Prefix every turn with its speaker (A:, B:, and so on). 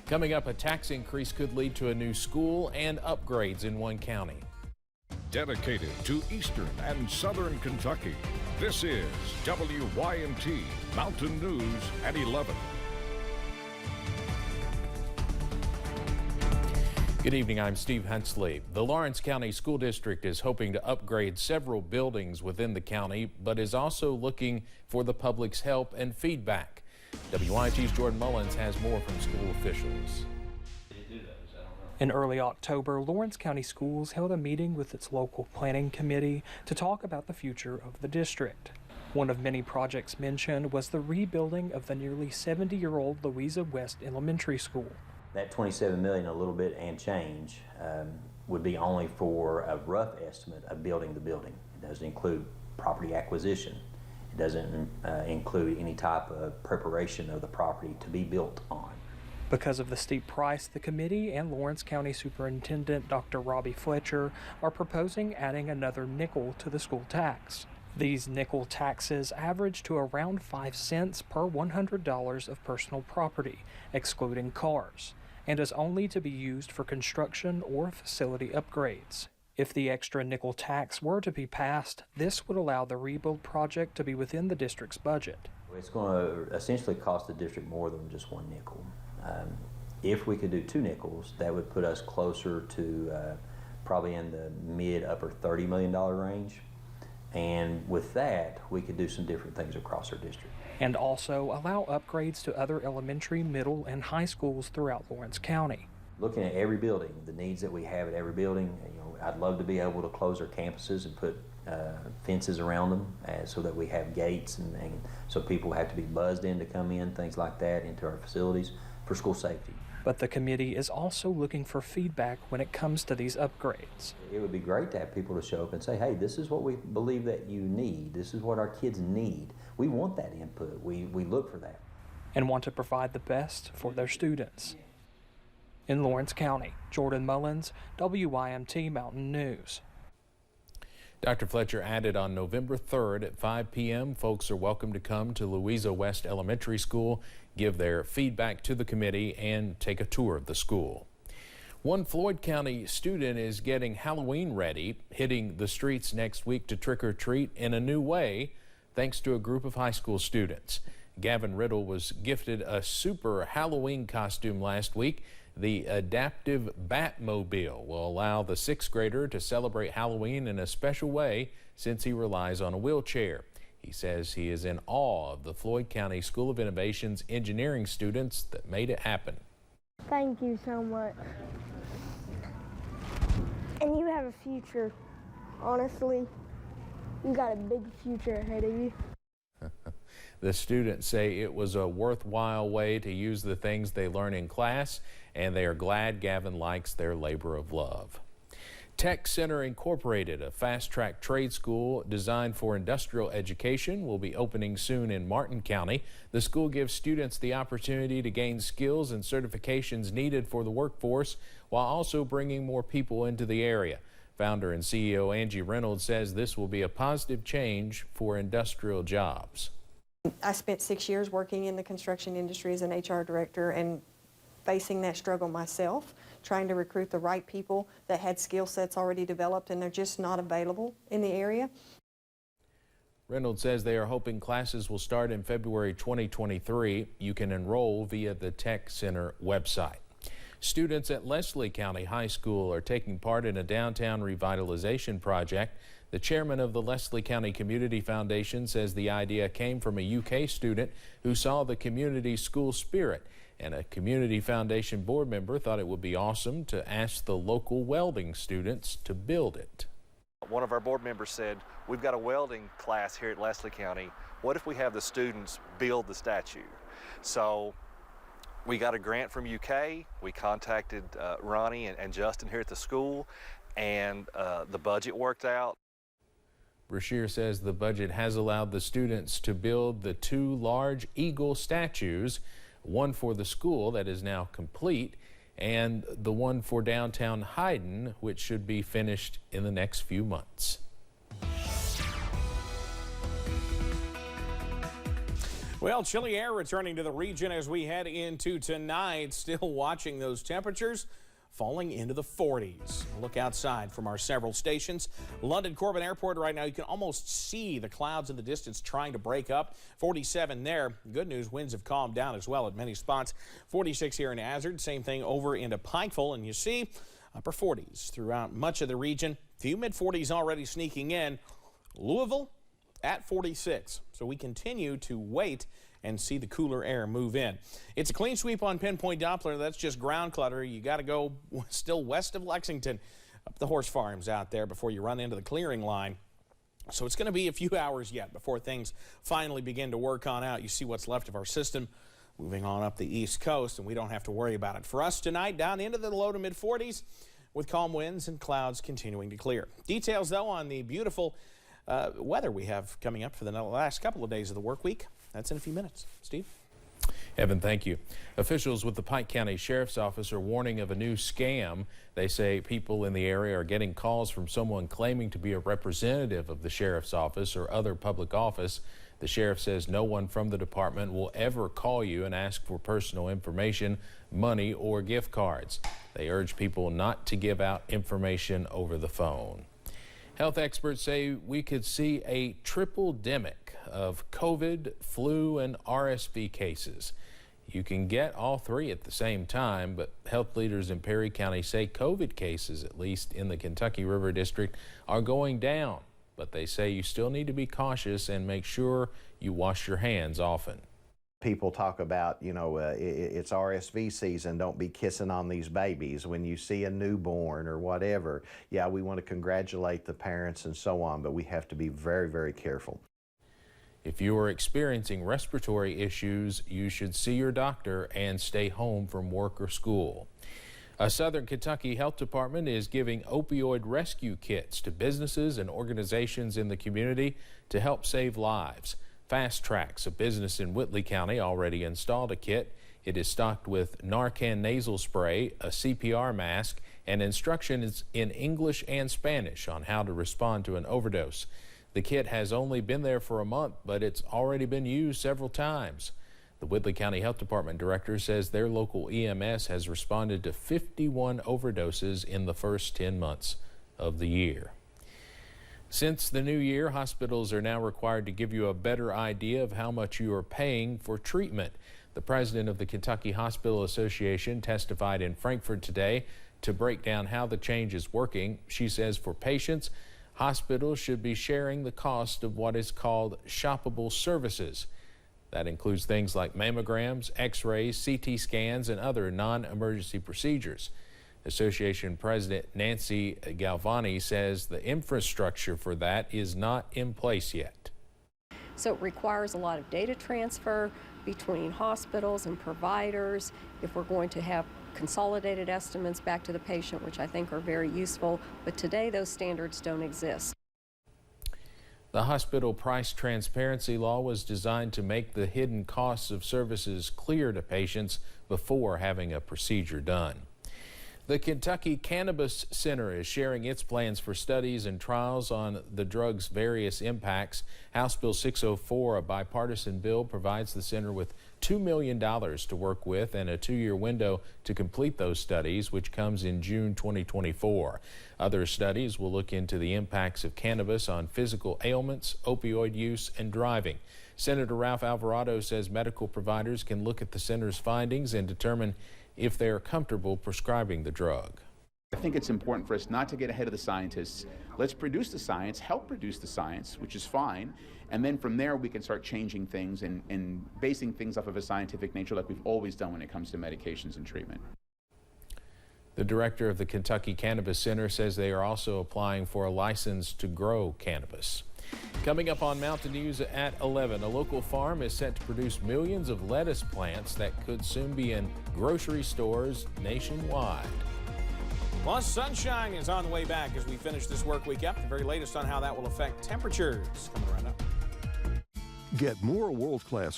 A: Coming up, a tax increase could lead to a new school and upgrades in one county.
B: Dedicated to Eastern and Southern Kentucky, this is WYMT Mountain News at 11.
A: Good evening, I'm Steve Hensley. The Lawrence County School District is hoping to upgrade several buildings within the county, but is also looking for the public's help and feedback. WYMT's Jordan Mullins has more from school officials.
C: In early October, Lawrence County Schools held a meeting with its local planning committee to talk about the future of the district. One of many projects mentioned was the rebuilding of the nearly 70-year-old Louisa West Elementary School.
D: That $27 million, a little bit and change, would be only for a rough estimate of building the building. It doesn't include property acquisition. It doesn't include any type of preparation of the property to be built on.
C: Because of the steep price, the committee and Lawrence County Superintendent Dr. Robbie Fletcher are proposing adding another nickel to the school tax. These nickel taxes average to around 5 cents per $100 of personal property, excluding cars, and is only to be used for construction or facility upgrades. If the extra nickel tax were to be passed, this would allow the rebuild project to be within the district's budget.
D: It's going to essentially cost the district more than just one nickel. If we could do 2 nickels, that would put us closer to probably in the mid-upper $30 million range. And with that, we could do some different things across our district.
C: And also allow upgrades to other elementary, middle, and high schools throughout Lawrence County.
D: Looking at every building, the needs that we have at every building, I'd love to be able to close our campuses and put fences around them so that we have gates and so people have to be buzzed in to come in, things like that, into our facilities for school safety.
C: But the committee is also looking for feedback when it comes to these upgrades.
D: It would be great to have people to show up and say, hey, this is what we believe that you need. This is what our kids need. We want that input. We look for that.
C: And want to provide the best for their students. In Lawrence County, Jordan Mullins, WYMT Mountain News.
A: Dr. Fletcher added on November 3rd at 5 p.m., folks are welcome to come to Louisa West Elementary School, give their feedback to the committee, and take a tour of the school. One Floyd County student is getting Halloween ready, hitting the streets next week to trick-or-treat in a new way, thanks to a group of high school students. Gavin Riddle was gifted a super Halloween costume last week. The adaptive Batmobile will allow the 6th grader to celebrate Halloween in a special way since he relies on a wheelchair. He says he is in awe of the Floyd County School of Innovation's engineering students that made it happen.
E: Thank you so much. And you have a future. Honestly, you got a big future ahead of you.
A: The students say it was a worthwhile way to use the things they learn in class, and they are glad Gavin likes their labor of love. Tech Center Incorporated, a fast-track trade school designed for industrial education, will be opening soon in Martin County. The school gives students the opportunity to gain skills and certifications needed for the workforce while also bringing more people into the area. Founder and CEO Angie Reynolds says this will be a positive change for industrial jobs.
F: I spent 6 years working in the construction industry as an HR director and facing that struggle myself, trying to recruit the right people that had skill sets already developed and they're just not available in the area.
A: Reynolds says they are hoping classes will start in February 2023. You can enroll via the Tech Center website. Students at Leslie County High School are taking part in a downtown revitalization project. The chairman of the Leslie County Community Foundation says the idea came from a UK student who saw the community school spirit, and a Community Foundation board member thought it would be awesome to ask the local welding students to build it.
G: One of our board members said, we've got a welding class here at Leslie County. What if we have the students build the statue? So we got a grant from UK. We contacted Ronnie and Justin here at the school, and the budget worked out.
A: Brashear says the budget has allowed the students to build the 2 large eagle statues, one for the school that is now complete, and the one for downtown Hyden, which should be finished in the next few months.
H: Well, chilly air returning to the region as we head into tonight. Still watching those temperatures falling into the 40s. Look outside from our several stations. London Corbin Airport right now, you can almost see the clouds in the distance trying to break up. 47 there. Good news, winds have calmed down as well at many spots. 46 here in Hazard. Same thing over into Pikeville. And you see upper 40s throughout much of the region. Few mid-40s already sneaking in. Louisville at 46. So we continue to wait and see the cooler air move in. It's a clean sweep on Pinpoint Doppler. That's just ground clutter. You got to go still west of Lexington, up the horse farms out there before you run into the clearing line. So it's going to be a few hours yet before things finally begin to work on out. You see what's left of our system moving on up the East Coast, and we don't have to worry about it. For us tonight, down into the low to mid 40s with calm winds and clouds continuing to clear. Details, though, on the beautiful weather we have coming up for the last couple of days of the work week. That's in a few minutes. Steve?
A: Evan, thank you. Officials with the Pike County Sheriff's Office are warning of a new scam. They say people in the area are getting calls from someone claiming to be a representative of the Sheriff's Office or other public office. The sheriff says no one from the department will ever call you and ask for personal information, money, or gift cards. They urge people not to give out information over the phone. Health experts say we could see a triple-demic of COVID, flu, and RSV cases. You can get all three at the same time, but health leaders in Perry County say COVID cases, at least in the Kentucky River District, are going down. But they say you still need to be cautious and make sure you wash your hands often.
I: People talk about, it's RSV season, don't be kissing on these babies when you see a newborn or whatever. Yeah, we want to congratulate the parents and so on, but we have to be very, very careful.
A: If you are experiencing respiratory issues, you should see your doctor and stay home from work or school. A Southern Kentucky Health Department is giving opioid rescue kits to businesses and organizations in the community to help save lives. Fast Tracks, a business in Whitley County, already installed a kit. It is stocked with Narcan nasal spray, a CPR mask, and instructions in English and Spanish on how to respond to an overdose. The kit has only been there for a month, but it's already been used several times. The Whitley County Health Department director says their local EMS has responded to 51 overdoses in the first 10 months of the year. Since the new year, hospitals are now required to give you a better idea of how much you are paying for treatment. The president of the Kentucky Hospital Association testified in Frankfort today to break down how the change is working. She says for patients, hospitals should be sharing the cost of what is called shoppable services. That includes things like mammograms, x-rays, CT scans, and other non-emergency procedures. Association President Nancy Galvani says the infrastructure for that is not in place yet.
J: So it requires a lot of data transfer between hospitals and providers if we're going to have consolidated estimates back to the patient, which I think are very useful. But today those standards don't exist.
A: The hospital price transparency law was designed to make the hidden costs of services clear to patients before having a procedure done. The Kentucky Cannabis Center is sharing its plans for studies and trials on the drug's various impacts. House Bill 604, a bipartisan bill, provides the center with $2 million to work with and a 2-year window to complete those studies, which comes in June 2024. Other studies will look into the impacts of cannabis on physical ailments, opioid use, and driving. Senator Ralph Alvarado says medical providers can look at the center's findings and determine if they are comfortable prescribing the drug.
K: I think it's important for us not to get ahead of the scientists. Let's produce the science, help produce the science, which is fine, and then from there we can start changing things and basing things off of a scientific nature like we've always done when it comes to medications and treatment.
A: The director of the Kentucky Cannabis Center says they are also applying for a license to grow cannabis. Coming up on Mountain News at 11, a local farm is set to produce millions of lettuce plants that could soon be in grocery stores nationwide.
H: Plus, sunshine is on the way back as we finish this work week up. The very latest on how that will affect temperatures coming right up.
L: Get more world-class